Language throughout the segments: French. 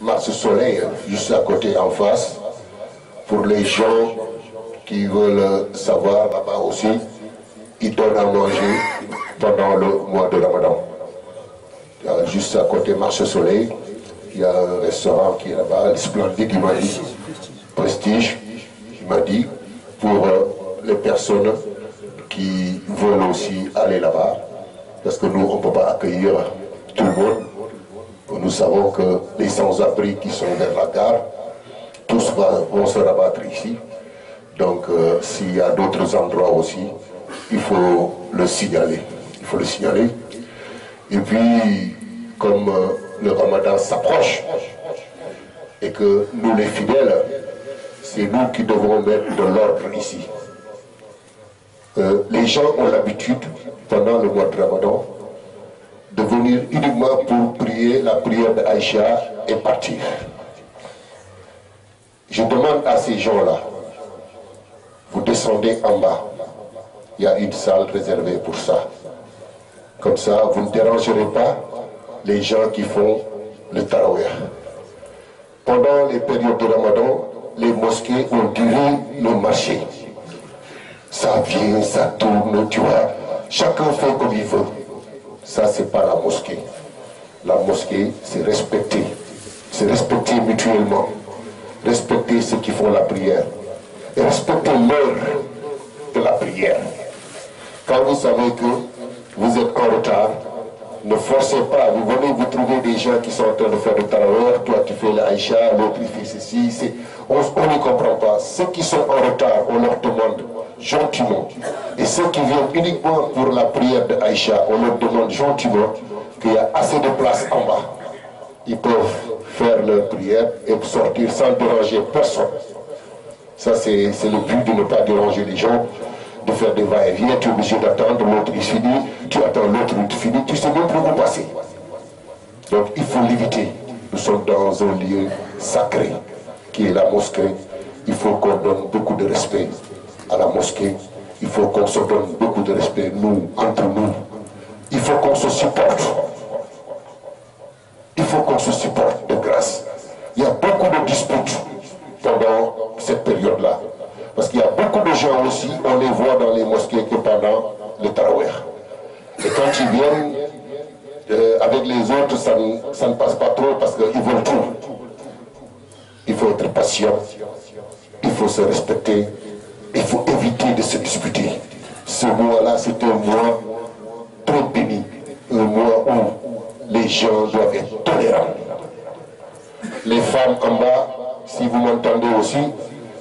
Marche Soleil, juste à côté en face, pour les gens qui veulent savoir là-bas aussi, ils donnent à manger pendant le mois de Ramadan. Juste à côté Marche Soleil, il y a un restaurant qui est là-bas, le Splendide, il m'a dit, Prestige, il m'a dit, pour les personnes qui veulent aussi aller là-bas, parce que nous, on ne peut pas accueillir tout le monde. Nous savons que les sans-abri qui sont vers la gare, tous vont se rabattre ici. Donc, s'il y a d'autres endroits aussi, il faut le signaler. Il faut le signaler. Et puis, comme le Ramadan s'approche, et que nous, les fidèles, c'est nous qui devons mettre de l'ordre ici. Les gens ont l'habitude, pendant le mois de Ramadan, de venir uniquement pour prier la prière d'Aïcha et partir. Je demande à ces gens-là, vous descendez en bas, il y a une salle réservée pour ça. Comme ça, vous ne dérangerez pas les gens qui font le tarawih. Pendant les périodes de Ramadan, les mosquées ont duré le marché. Ça vient, ça tourne, tu vois. Chacun fait comme il veut. Ça, c'est pas la mosquée. La mosquée, c'est respecter. C'est respecter mutuellement. Respecter ceux qui font la prière. Et respecter l'heure de la prière. Quand vous savez que vous êtes en retard, ne forcez pas. Vous venez vous trouver des gens qui sont en train de faire le tarawih. Toi, tu fais l'Aïcha, l'autre, il fait ceci. On ne comprend pas. Ceux qui sont en retard, on leur demande gentiment. Et ceux qui viennent uniquement pour la prière de Aïcha, on leur demande gentiment qu'il y a assez de place en bas. Ils peuvent faire leur prière et sortir sans déranger personne. Ça, c'est le but de ne pas déranger les gens, de faire des va-et-vient. Tu es obligé d'attendre, l'autre il finit, tu attends l'autre il finit, tu sais même plus où passer. Donc il faut l'éviter. Nous sommes dans un lieu sacré qui est la mosquée. Il faut qu'on donne beaucoup de respect à la mosquée. Il faut qu'on se donne beaucoup de respect, nous, entre nous. Il faut qu'on se supporte. Il faut qu'on se supporte de grâce. Il y a beaucoup de disputes pendant cette période-là. Parce qu'il y a beaucoup de gens aussi, on les voit dans les mosquées que pendant le tarawih. Et quand ils viennent avec les autres, ça ne passe pas trop parce qu'ils veulent tout. Il faut être patient. Il faut se respecter. Il faut éviter de se disputer. Ce mois-là, c'est un mois très béni. Un mois où les gens doivent être tolérants. Les femmes en bas, si vous m'entendez aussi,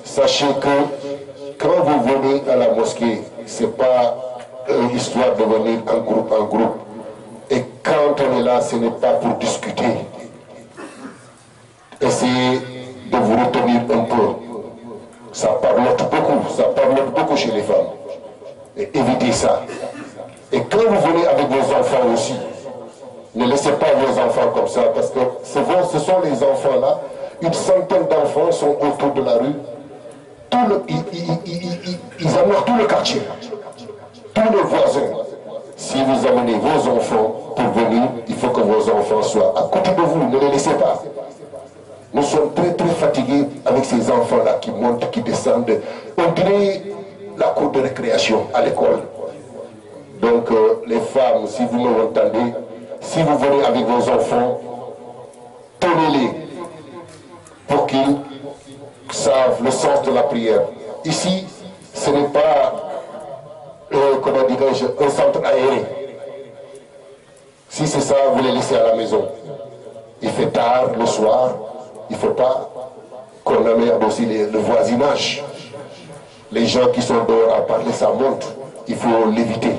sachez que quand vous venez à la mosquée, ce n'est pas une histoire de venir en groupe. Et quand on est là, ce n'est pas pour discuter. Essayez de vous retenir un peu. Ça parle beaucoup chez les femmes. Et évitez ça. Et quand vous venez avec vos enfants aussi, ne laissez pas vos enfants comme ça, parce que ce sont les enfants là, une centaine d'enfants sont autour de la rue, ils amènent tout le quartier, tous les voisins. Si vous amenez vos enfants pour venir, il faut que vos enfants soient à côté de vous, ne les laissez pas. Nous sommes très très fatigués avec ces enfants-là qui montent, qui descendent. On dirait la cour de récréation à l'école. Donc les femmes, si vous m'entendez, si vous venez avec vos enfants, tenez-les pour qu'ils savent le sens de la prière. Ici, ce n'est pas, comment dirais-je, un centre aéré. Si c'est ça, vous les laissez à la maison. Il fait tard le soir. Il ne faut pas qu'on amène aussi le voisinage. Les gens qui sont dehors à parler, ça monte. Il faut l'éviter.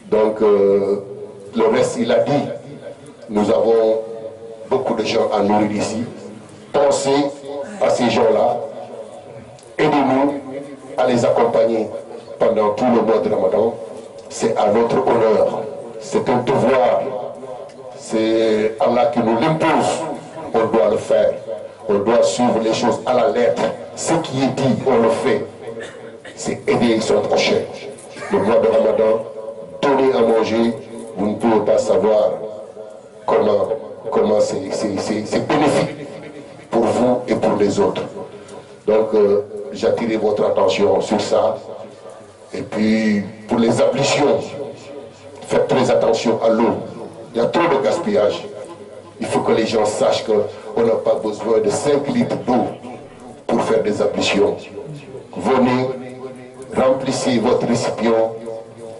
Donc, le reste, il a dit, nous avons beaucoup de gens à nourrir ici. Pensez à ces gens-là. Aidez-nous à les accompagner pendant tout le mois de Ramadan. C'est à notre honneur. C'est un devoir. C'est Allah qui nous l'impose. On doit le faire. On doit suivre les choses à la lettre. Ce qui est dit, on le fait. C'est aider son prochain. Le mois de Ramadan, donner à manger, vous ne pouvez pas savoir comment comment c'est bénéfique pour vous et pour les autres. Donc, j'attire votre attention sur ça. Et puis, pour les ablutions, faites très attention à l'eau. Il y a trop de gaspillage. Il faut que les gens sachent qu'on n'a pas besoin de 5 litres d'eau pour faire des ablutions. Venez, remplissez votre récipient,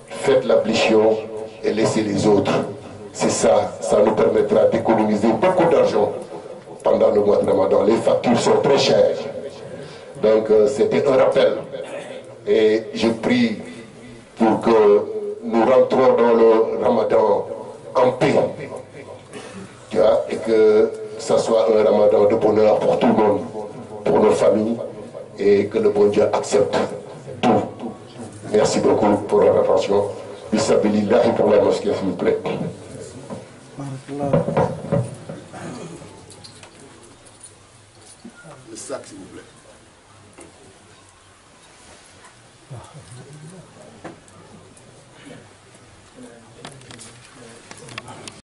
faites l'ablution et laissez les autres. C'est ça, ça nous permettra d'économiser beaucoup d'argent pendant le mois de Ramadan. Les factures sont très chères. Donc c'était un rappel. Et je prie pour que nous rentrons dans le Ramadan en paix. Tu vois, et que ça soit un Ramadan de bonheur pour tout le monde, pour nos familles, et que le bon Dieu accepte tout. Merci beaucoup pour votre attention. Bismillah pour la mosquée, s'il vous plaît. Le sac, s'il vous plaît.